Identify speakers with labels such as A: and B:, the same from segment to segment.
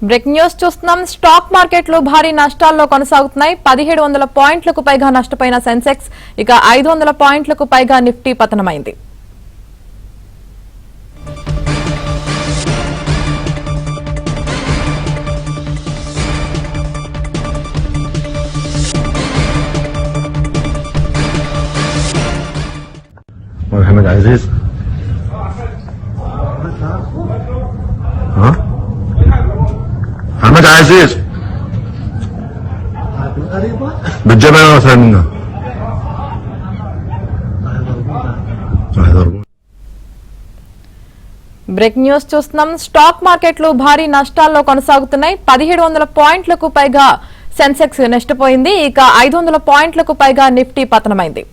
A: Break news చూస్తున్నాం. Stock మార్కెట్లు భారీ నష్టాల్లో కొనసాగుతున్నాయి. 1700 పాయింట్లకు పైగా నష్టపోయిన సెన్సెక్స్, ఇక 500 పాయింట్లకు పైగా నిఫ్టీ పతనమైంది.
B: Mohammed Aziz. Mohammed Aziz. بالجبل مثلا منه.
A: Break news చూస్తున్నాం. స్టాక్ మార్కెట్లు భారీ నష్టాల్లో కొనసాగుతున్నాయి. 1700 పాయింట్లకు పైగా సెన్సెక్స్ నష్టపోయింది. ఇక 500 పాయింట్లకు పైగా నిఫ్టీ పతనమైంది.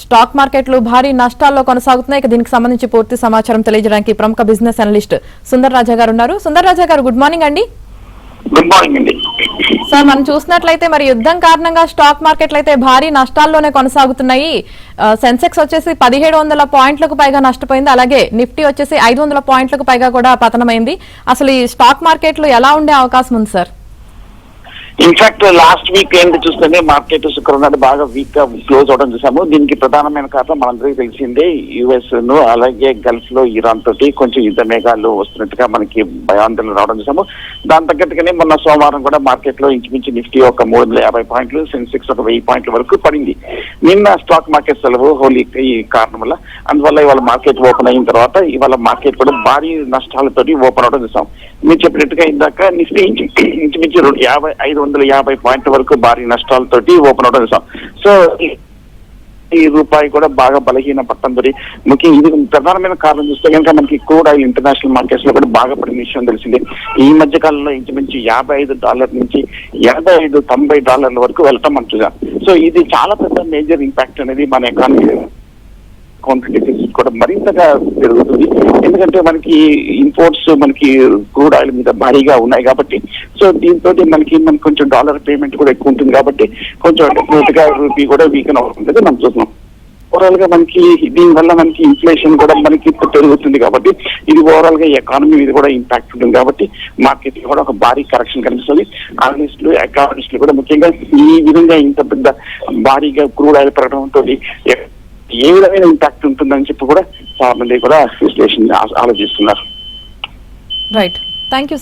A: స్టాక్ మార్కెట్లు భారీ నష్టాల్లో కొనసాగుతున్నాయి. దీనికి సంబంధించి పూర్తి సమాచారం తెలియజేయడానికి ప్రముఖ బిజినెస్ అనలిస్ట్ సుందర్ రాజా గారు ఉన్నారు. సుందర్ రాజా గారు, గుడ్ మార్నింగ్ అండి.
C: గుడ్ మార్నింగ్ అండి.
A: సార్, మనం చూసినట్లయితే మరి యుద్ధం కారణంగా స్టాక్ మార్కెట్లు అయితే భారీ నష్టాల్లోనే కొనసాగుతున్నాయి. సెన్సెక్స్ వచ్చేసి 1700 పాయింట్లకు పైగా నష్టపోయింది. అలాగే నిఫ్టీ వచ్చేసి 500 పాయింట్లకు పైగా కూడా పతనమైంది. అసలు ఈ స్టాక్ మార్కెట్లు ఎలా ఉండే అవకాశం ఉంది సార్?
C: ఇన్ఫాక్ట్ లాస్ట్ వీక్ ఏంటి చూస్తేనే మార్కెట్ శుక్రవారం బాగా వీక్ గా క్లోజ్ అవడం చూసాము. దీనికి ప్రధానమైన కారణం మనందరికీ తెలిసిందే, యుఎస్ ను అలాగే గల్ఫ్ లో ఇరాన్ తోటి కొంచెం యుద్ధ మేఘాలు వస్తున్నట్టుగా మనకి భయాందోళన రావడం చూసాము. దాని తగ్గట్టుగానే మొన్న సోమవారం కూడా మార్కెట్ లో ఇంచుమించు నిఫ్టీ ఒక 350 పాయింట్లు, సెన్సెక్స్ ఒక 1000 పాయింట్ల వరకు పడింది. నిన్న స్టాక్ మార్కెట్ సెలవు, హోలీ ఈ కారణం వల్ల, అందువల్ల ఇవాళ మార్కెట్ ఓపెన్ అయిన తర్వాత ఇవాళ మార్కెట్ కూడా భారీ నష్టాలతోటి ఓపెన్ అవడం చూసాం. మీరు చెప్పినట్టుగా ఇందాక నిఫ్టీ ఇంచుమించు 550 పాయింట్ల వరకు భారీ నష్టాలతోటి ఓపెన్ అవడం చూసాం. సో ఈ రూపాయి కూడా బాగా బలహీన పట్టంతో ముఖ్యంగా ఇది ప్రధానమైన కారణం చూస్తే కనుక మనకి క్రూడ్ ఆయిల్ ఇంటర్నేషనల్ మార్కెట్స్ లో కూడా బాగా పడిన విషయం తెలిసింది. ఈ మధ్య కాలంలో ఇంచుమించు $55 నుంచి $85-90 వరకు వెళ్ళటం మనం చూసాం. సో ఇది చాలా పెద్ద మేజర్ ఇంపాక్ట్ అనేది మన ఎకానమీ కాన్ఫిడెన్స్ కూడా మరింతగా పెరుగుతుంది. ఎందుకంటే మనకి ఇంపోర్ట్స్ మనకి క్రూడ్ ఆయిల్ మీద భారీగా ఉన్నాయి కాబట్టి, సో దీంతో మనకి కొంచెం డాలర్ పేమెంట్ కూడా ఎక్కువ ఉంటుంది కాబట్టి కొంచెం డెఫినెట్ గా రూపీ కూడా వీకెన్ అవుతుంది మనం చూస్తున్నాం. ఓవరాల్ గా మనకి దీనివల్ల మనకి ఇన్ఫ్లేషన్ కూడా మనకి పెరుగుతుంది కాబట్టి ఇది ఓవరాల్ గా ఎకానమీ మీద కూడా ఇంపాక్ట్ ఉంటుంది కాబట్టి మార్కెట్ కూడా ఒక భారీ కరెక్షన్ కనిపిస్తుంది. అనలిస్టులు, ఎకానమిస్టులు కూడా ముఖ్యంగా ఈ విధంగా ఇంత పెద్ద భారీగా క్రూడ్ ఆయిల్ పెరగడంతో ఏ విధమైన ఇంపాక్ట్ ఉంటుందని చెప్పి కూడా చాలా మంది కూడా విశ్లేషణ ఆలోచిస్తున్నారు.
A: Right, thank you.